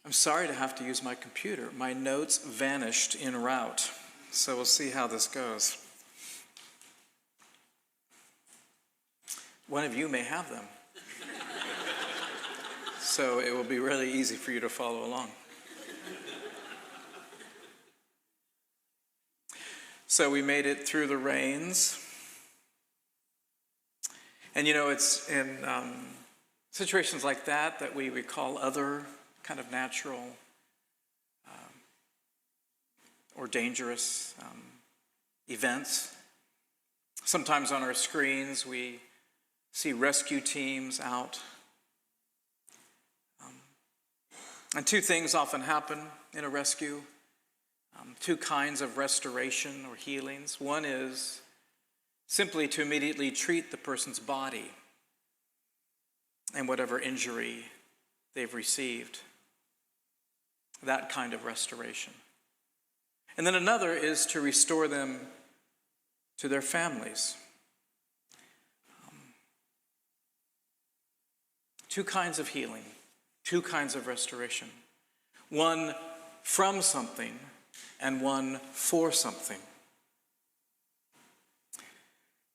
I'm sorry to have to use my computer. My notes vanished en route, so we'll see how this goes. One of you may have them, so it will be really easy for you to follow along. So we made it through the rains. And it's in situations like that we recall other kind of natural or dangerous events. Sometimes on our screens we see rescue teams out. And two things often happen in a rescue. Two kinds of restoration or healings. One is simply to immediately treat the person's body and whatever injury they've received. That kind of restoration. And then another is to restore them to their families. Two kinds of healing, two kinds of restoration. One from something and one for something.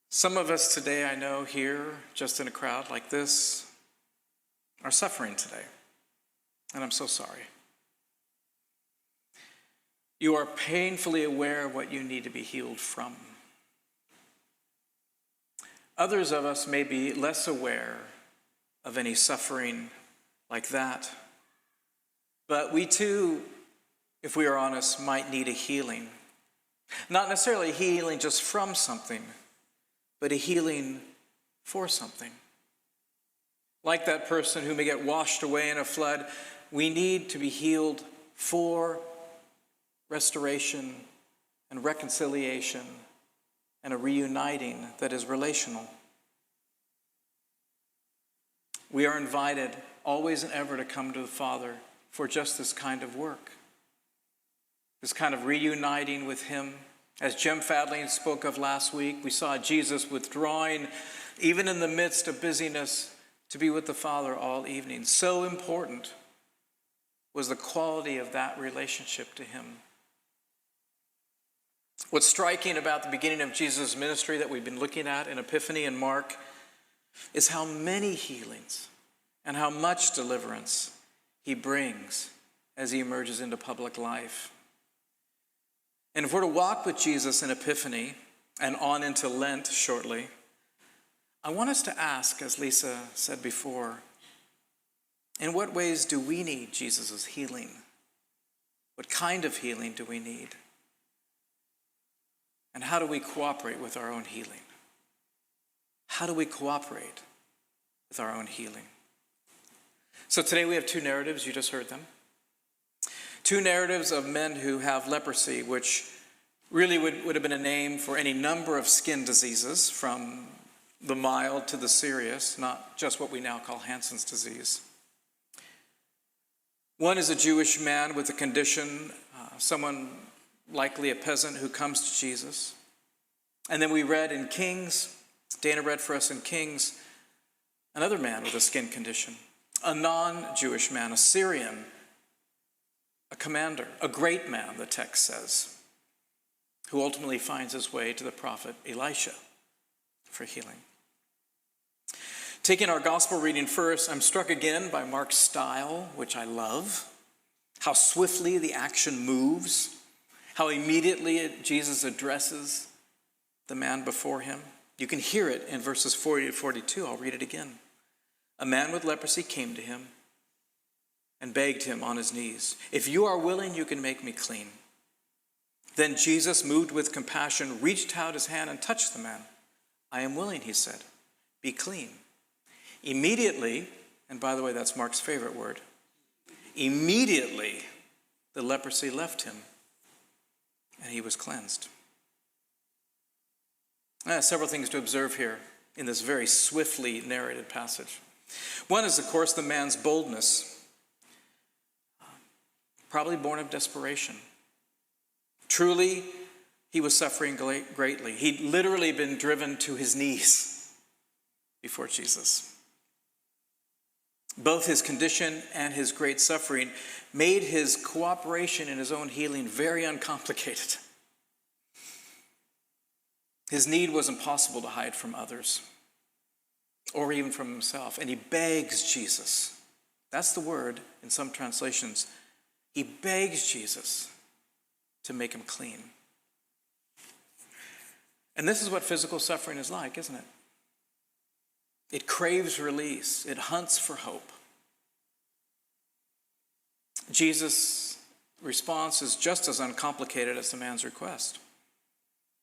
Some of us today, I know, here, just in a crowd like this, are suffering today. And I'm so sorry. You are painfully aware of what you need to be healed from. Others of us may be less aware of any suffering like that. But we too, if we are honest, might need a healing. Not necessarily a healing just from something, but a healing for something. Like that person who may get washed away in a flood, we need to be healed for restoration and reconciliation and a reuniting that is relational. We are invited always and ever to come to the Father for just this kind of work. This kind of reuniting with him. As Jim Fadling spoke of last week, we saw Jesus withdrawing, even in the midst of busyness, to be with the Father all evening. So important was the quality of that relationship to him. What's striking about the beginning of Jesus' ministry that we've been looking at in Epiphany and Mark is how many healings and how much deliverance he brings as he emerges into public life. And if we're to walk with Jesus in Epiphany and on into Lent shortly, I want us to ask, as Lisa said before, in what ways do we need Jesus' healing? What kind of healing do we need? And how do we cooperate with our own healing? How do we cooperate with our own healing? So today we have two narratives, you just heard them. Two narratives of men who have leprosy, which really would have been a name for any number of skin diseases, from the mild to the serious, not just what we now call Hansen's disease. One is a Jewish man with a condition, someone likely a peasant who comes to Jesus. And then we read in Kings, Dana read for us in Kings, another man with a skin condition, a non-Jewish man, a Syrian, a commander, a great man, the text says, who ultimately finds his way to the prophet Elisha for healing. Taking our gospel reading first, I'm struck again by Mark's style, which I love, how swiftly the action moves, how immediately Jesus addresses the man before him. You can hear it in verses 40 to 42. I'll read it again. A man with leprosy came to him and begged him on his knees, "If you are willing, you can make me clean." Then Jesus, moved with compassion, reached out his hand and touched the man. "I am willing," he said. "Be clean." Immediately, and by the way, that's Mark's favorite word, immediately the leprosy left him and he was cleansed. Several things to observe here in this very swiftly narrated passage. One is, of course, the man's boldness, probably born of desperation. Truly, he was suffering greatly. He'd literally been driven to his knees before Jesus. Both his condition and his great suffering made his cooperation in his own healing very uncomplicated. His need was impossible to hide from others or even from himself. And he begs Jesus. That's the word in some translations. He begs Jesus to make him clean. And this is what physical suffering is like, isn't it? It craves release. It hunts for hope. Jesus' response is just as uncomplicated as the man's request.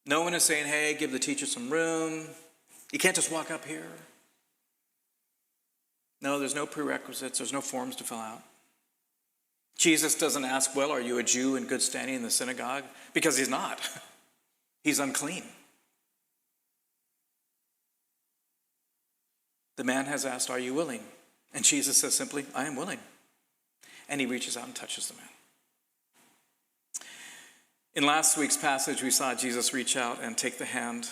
No one is saying, hey, give the teacher some room. You can't just walk up here. No, there's no prerequisites. There's no forms to fill out. Jesus doesn't ask, well, are you a Jew in good standing in the synagogue? Because he's not. He's unclean. The man has asked, are you willing? And Jesus says simply, I am willing. And he reaches out and touches the man. In last week's passage, we saw Jesus reach out and take the hand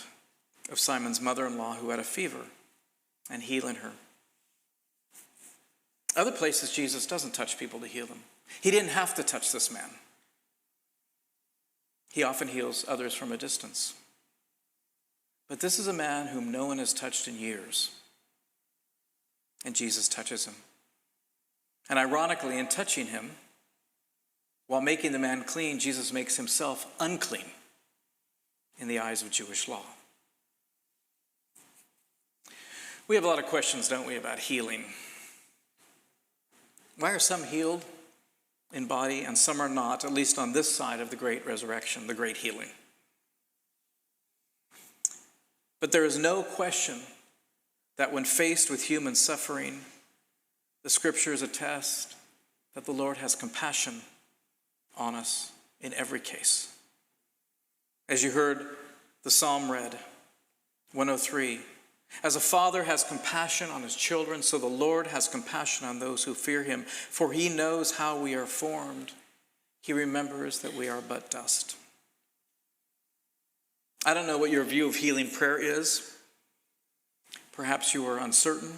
of Simon's mother-in-law who had a fever and healing her. Other places, Jesus doesn't touch people to heal them. He didn't have to touch this man. He often heals others from a distance. But this is a man whom no one has touched in years. And Jesus touches him. And ironically, in touching him, while making the man clean, Jesus makes himself unclean in the eyes of Jewish law. We have a lot of questions, don't we, about healing. Why are some healed in body and some are not, at least on this side of the great resurrection, the great healing? But there is no question that when faced with human suffering, the scriptures attest that the Lord has compassion on us in every case. As you heard the psalm read, 103, as a father has compassion on his children, so the Lord has compassion on those who fear him, for he knows how we are formed. He remembers that we are but dust. I don't know what your view of healing prayer is. Perhaps you are uncertain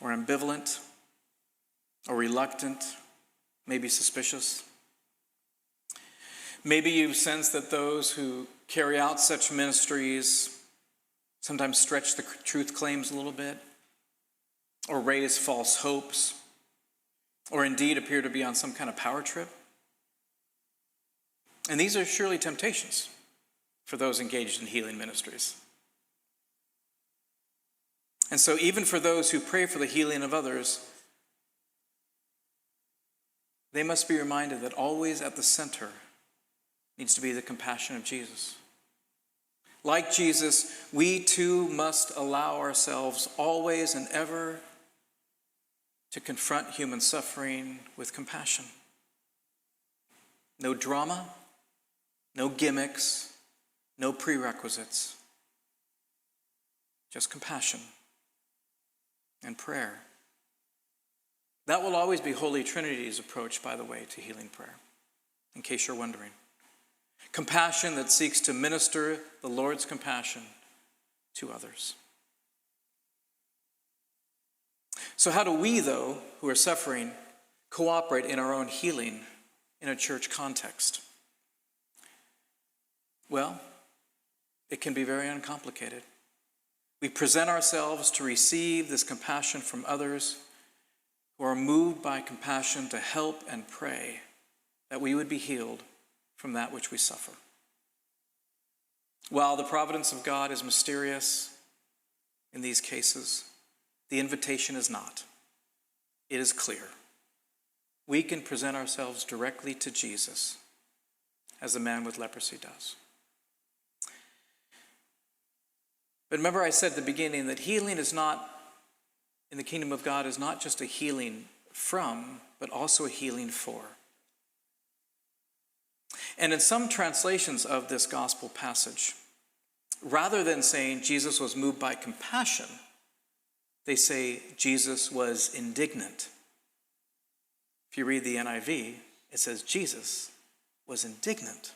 or ambivalent or reluctant, maybe suspicious. Maybe you sense that those who carry out such ministries sometimes stretch the truth claims a little bit, or raise false hopes, or indeed appear to be on some kind of power trip. And these are surely temptations for those engaged in healing ministries. And so even for those who pray for the healing of others, they must be reminded that always at the center needs to be the compassion of Jesus. Like Jesus, we too must allow ourselves always and ever to confront human suffering with compassion. No drama, no gimmicks, no prerequisites, just compassion and prayer. That will always be Holy Trinity's approach, by the way, to healing prayer, in case you're wondering. Compassion that seeks to minister the Lord's compassion to others. So how do we, though, who are suffering, cooperate in our own healing in a church context? Well, it can be very uncomplicated. We present ourselves to receive this compassion from others who are moved by compassion to help and pray that we would be healed from that which we suffer. While the providence of God is mysterious in these cases, the invitation is not. It is clear. We can present ourselves directly to Jesus as the man with leprosy does. But remember I said at the beginning that healing is not, in the kingdom of God, is not just a healing from, but also a healing for. And in some translations of this gospel passage, rather than saying Jesus was moved by compassion, they say Jesus was indignant. If you read the NIV, it says Jesus was indignant.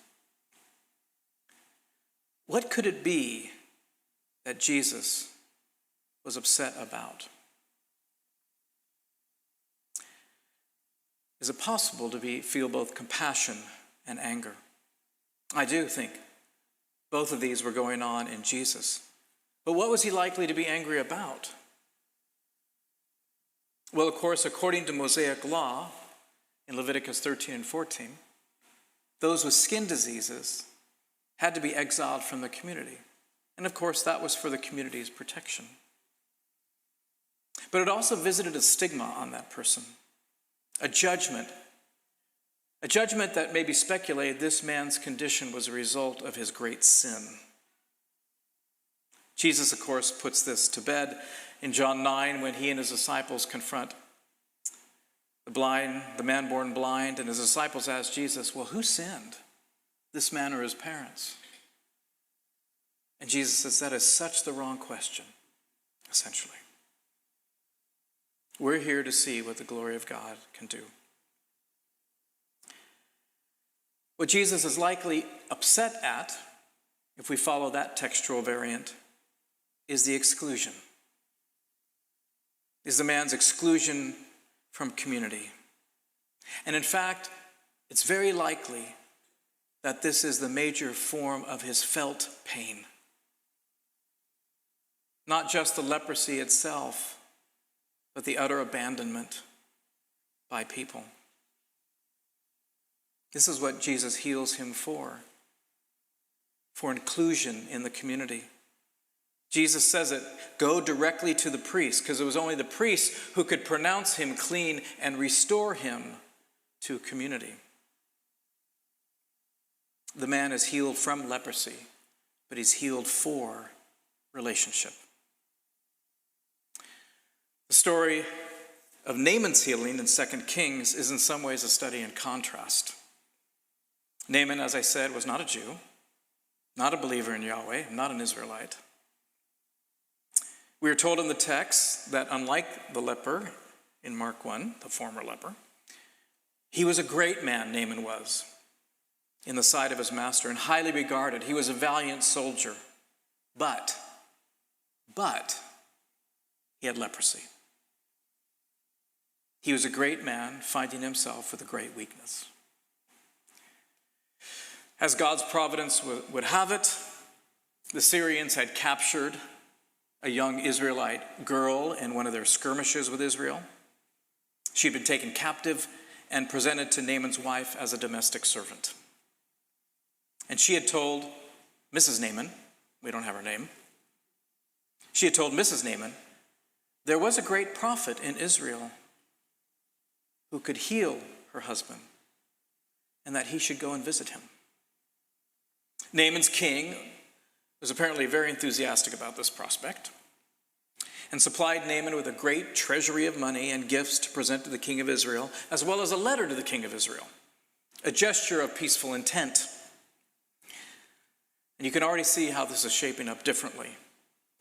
What could it be that Jesus was upset about? is it possible to feel both compassion and anger? I do think both of these were going on in Jesus. But what was he likely to be angry about? Well, of course, according to Mosaic law, in Leviticus 13 and 14, those with skin diseases had to be exiled from the community. And of course, that was for the community's protection. But it also visited a stigma on that person, a judgment that maybe speculated this man's condition was a result of his great sin. Jesus, of course, puts this to bed in John 9 when he and his disciples confront the man born blind, and his disciples ask Jesus, well, who sinned, this man or his parents? And Jesus says that is such the wrong question, essentially. We're here to see what the glory of God can do. What Jesus is likely upset at, if we follow that textual variant, is the exclusion. Is the man's exclusion from community. And in fact, it's very likely that this is the major form of his felt pain. Not just the leprosy itself, but the utter abandonment by people. This is what Jesus heals him for inclusion in the community. Jesus says it, go directly to the priest, because it was only the priest who could pronounce him clean and restore him to community. The man is healed from leprosy, but he's healed for relationship. The story of Naaman's healing in 2 Kings is in some ways a study in contrast. Naaman, as I said, was not a Jew, not a believer in Yahweh, not an Israelite. We are told in the text that unlike the leper in Mark 1, the former leper, he was a great man, Naaman was, in the sight of his master and highly regarded. He was a valiant soldier, but he had leprosy. He was a great man finding himself with a great weakness. As God's providence would have it, the Syrians had captured a young Israelite girl in one of their skirmishes with Israel. She'd been taken captive and presented to Naaman's wife as a domestic servant. And she had told Mrs. Naaman, we don't have her name, she had told Mrs. Naaman, there was a great prophet in Israel who could heal her husband and that he should go and visit him. Naaman's king was apparently very enthusiastic about this prospect and supplied Naaman with a great treasury of money and gifts to present to the king of Israel, as well as a letter to the king of Israel, a gesture of peaceful intent. And you can already see how this is shaping up differently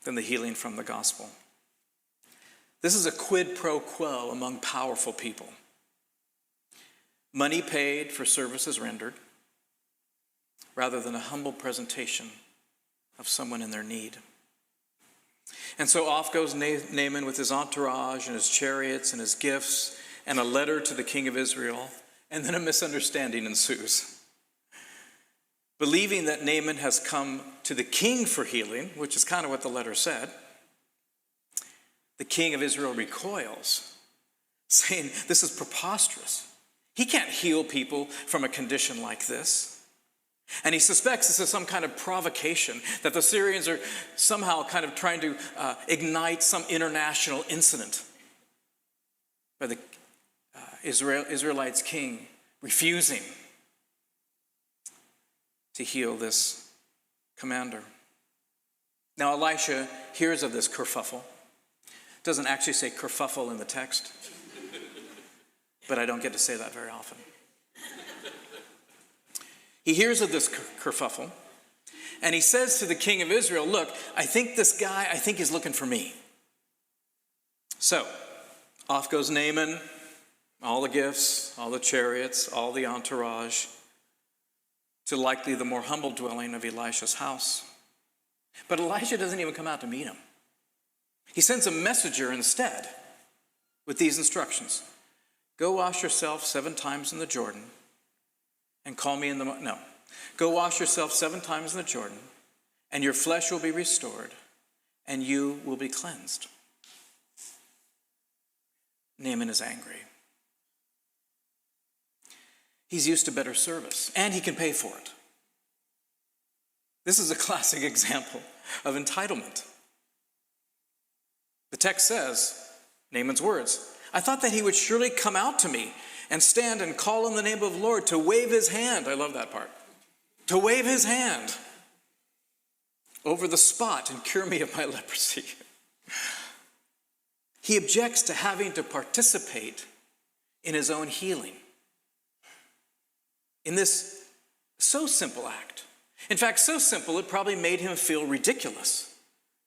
than the healing from the gospel. This is a quid pro quo among powerful people. Money paid for services rendered, rather than a humble presentation of someone in their need. And so off goes Naaman with his entourage and his chariots and his gifts and a letter to the king of Israel, and then a misunderstanding ensues. Believing that Naaman has come to the king for healing, which is kind of what the letter said, the king of Israel recoils, saying, this is preposterous. He can't heal people from a condition like this. And he suspects this is some kind of provocation, that the Syrians are somehow kind of trying to ignite some international incident by the Israelites' king refusing to heal this commander. Now Elisha hears of this kerfuffle. It doesn't actually say kerfuffle in the text, but I don't get to say that very often. He hears of this kerfuffle, and he says to the king of Israel, look, I think this guy, he's looking for me. So, off goes Naaman, all the gifts, all the chariots, all the entourage, to likely the more humble dwelling of Elisha's house. But Elisha doesn't even come out to meet him. He sends a messenger instead with these instructions. Go wash yourself 7 times in the Jordan and call me in the morning. No. Go wash yourself 7 times in the Jordan, and your flesh will be restored, and you will be cleansed. Naaman is angry. He's used to better service, and he can pay for it. This is a classic example of entitlement. The text says, Naaman's words, I thought that he would surely come out to me and stand and call on the name of the Lord, to wave his hand. I love that part. To wave his hand over the spot and cure me of my leprosy. He objects to having to participate in his own healing. In this so simple act. In fact, so simple it probably made him feel ridiculous.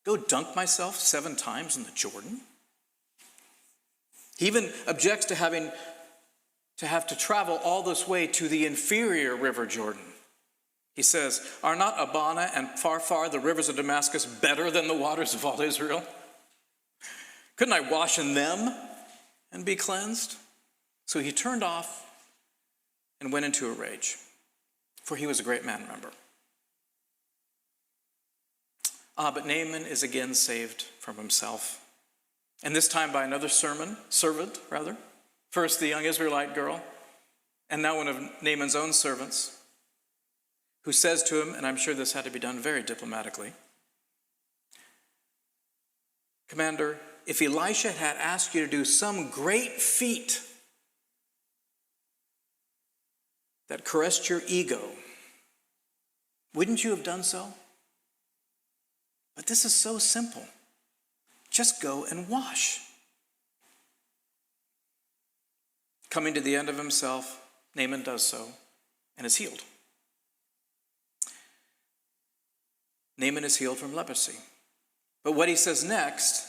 Go dunk myself 7 times in the Jordan? He even objects to having to travel all this way to the inferior river Jordan. He says, are not Abana and Pharpar, the rivers of Damascus, better than the waters of all Israel? Couldn't I wash in them and be cleansed? So he turned off and went into a rage, for he was a great man, remember. But Naaman is again saved from himself. And this time by another servant. First the young Israelite girl, and now one of Naaman's own servants, who says to him, and I'm sure this had to be done very diplomatically, Commander, if Elisha had asked you to do some great feat that caressed your ego, wouldn't you have done so? But this is so simple. Just go and wash. Coming to the end of himself, Naaman does so and is healed. Naaman is healed from leprosy. But what he says next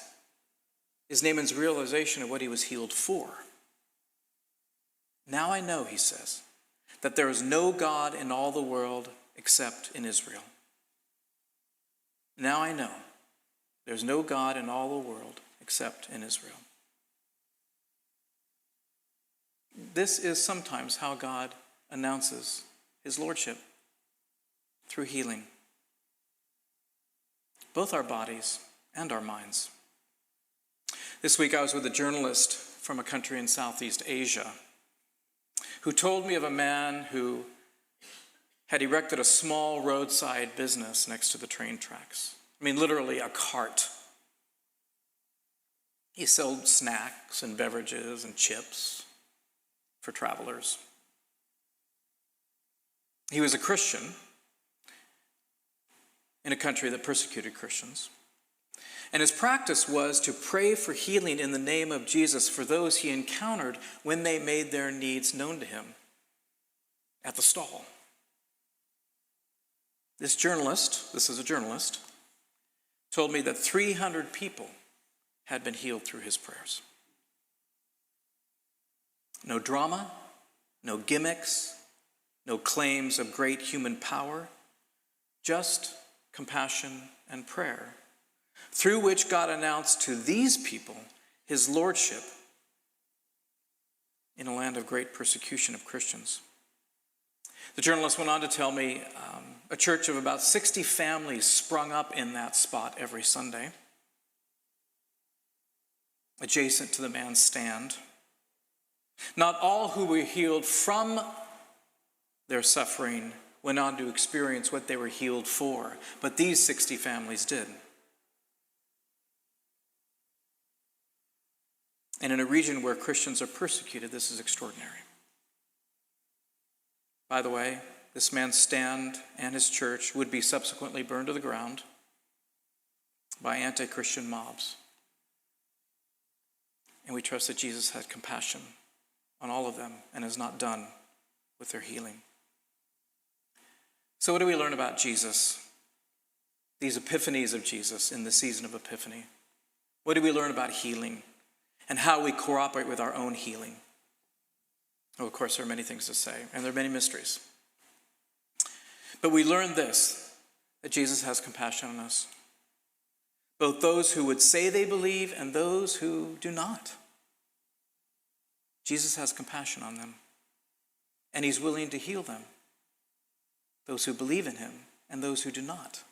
is Naaman's realization of what he was healed for. Now I know, he says, that there is no God in all the world except in Israel. Now I know there's no God in all the world except in Israel. This is sometimes how God announces his lordship, through healing, both our bodies and our minds. This week I was with a journalist from a country in Southeast Asia who told me of a man who had erected a small roadside business next to the train tracks. I mean, literally a cart. He sold snacks and beverages and chips for travelers. He was a Christian in a country that persecuted Christians. And his practice was to pray for healing in the name of Jesus for those he encountered when they made their needs known to him at the stall. This is a journalist, told me that 300 people had been healed through his prayers. No drama, no gimmicks, no claims of great human power, just compassion and prayer, through which God announced to these people his lordship in a land of great persecution of Christians. The journalist went on to tell me a church of about 60 families sprung up in that spot every Sunday, adjacent to the man's stand. Not all who were healed from their suffering went on to experience what they were healed for, but these 60 families did. And in a region where Christians are persecuted, this is extraordinary. By the way, this man's stand and his church would be subsequently burned to the ground by anti-Christian mobs. And we trust that Jesus had compassion on all of them and is not done with their healing. So what do we learn about Jesus? These epiphanies of Jesus in the season of Epiphany. What do we learn about healing and how we cooperate with our own healing? Oh, of course, there are many things to say, and there are many mysteries. But we learn this, that Jesus has compassion on us. Both those who would say they believe and those who do not. Jesus has compassion on them, and he's willing to heal them, those who believe in him and those who do not.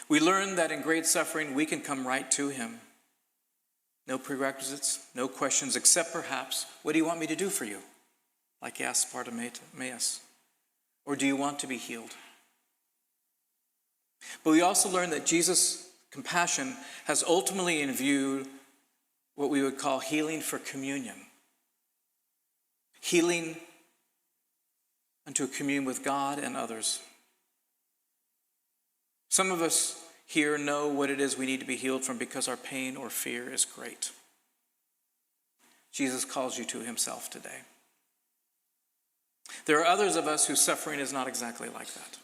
We learn that in great suffering, we can come right to him. No prerequisites, no questions, except perhaps, what do you want me to do for you? Like he asked Bartimaeus. Or do you want to be healed? But we also learn that Jesus' compassion has ultimately in view what we would call healing for communion. Healing unto commune with God and others. Some of us here know what it is we need to be healed from because our pain or fear is great. Jesus calls you to himself today. There are others of us whose suffering is not exactly like that.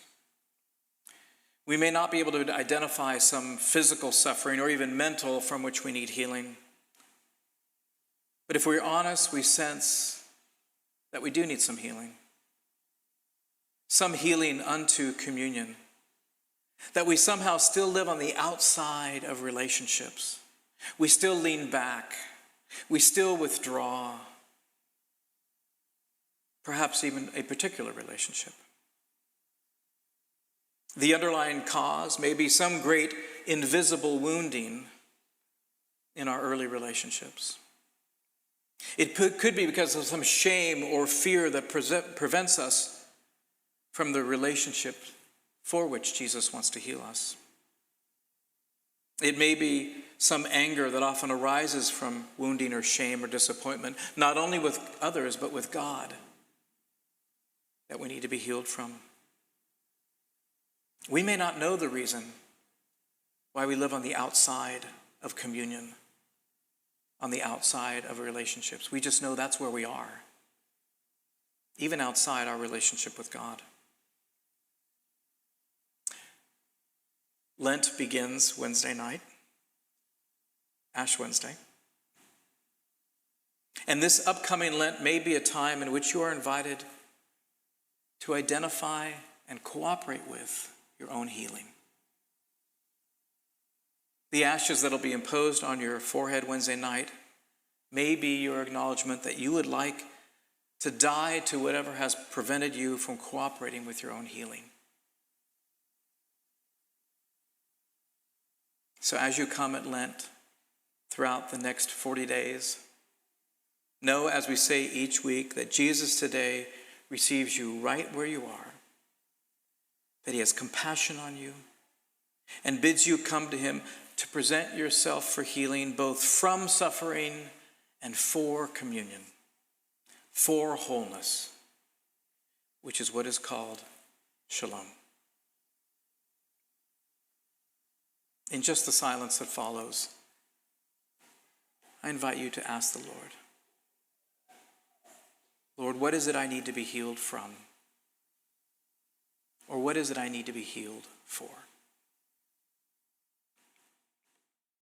We may not be able to identify some physical suffering or even mental from which we need healing. But if we're honest, we sense that we do need some healing. Some healing unto communion. That we somehow still live on the outside of relationships. We still lean back. We still withdraw. Perhaps even a particular relationship. The underlying cause may be some great invisible wounding in our early relationships. It could be because of some shame or fear that prevents us from the relationship for which Jesus wants to heal us. It may be some anger that often arises from wounding or shame or disappointment, not only with others, but with God, that we need to be healed from. We may not know the reason why we live on the outside of communion, on the outside of relationships. We just know that's where we are, even outside our relationship with God. Lent begins Wednesday night, Ash Wednesday. And this upcoming Lent may be a time in which you are invited to identify and cooperate with your own healing. The ashes that will be imposed on your forehead Wednesday night may be your acknowledgement that you would like to die to whatever has prevented you from cooperating with your own healing. So as you come at Lent throughout the next 40 days, know, as we say each week, that Jesus today receives you right where you are, that he has compassion on you, and bids you come to him to present yourself for healing, both from suffering and for communion, for wholeness, which is what is called shalom. In just the silence that follows, I invite you to ask the Lord, Lord, what is it I need to be healed from? Or what is it I need to be healed for?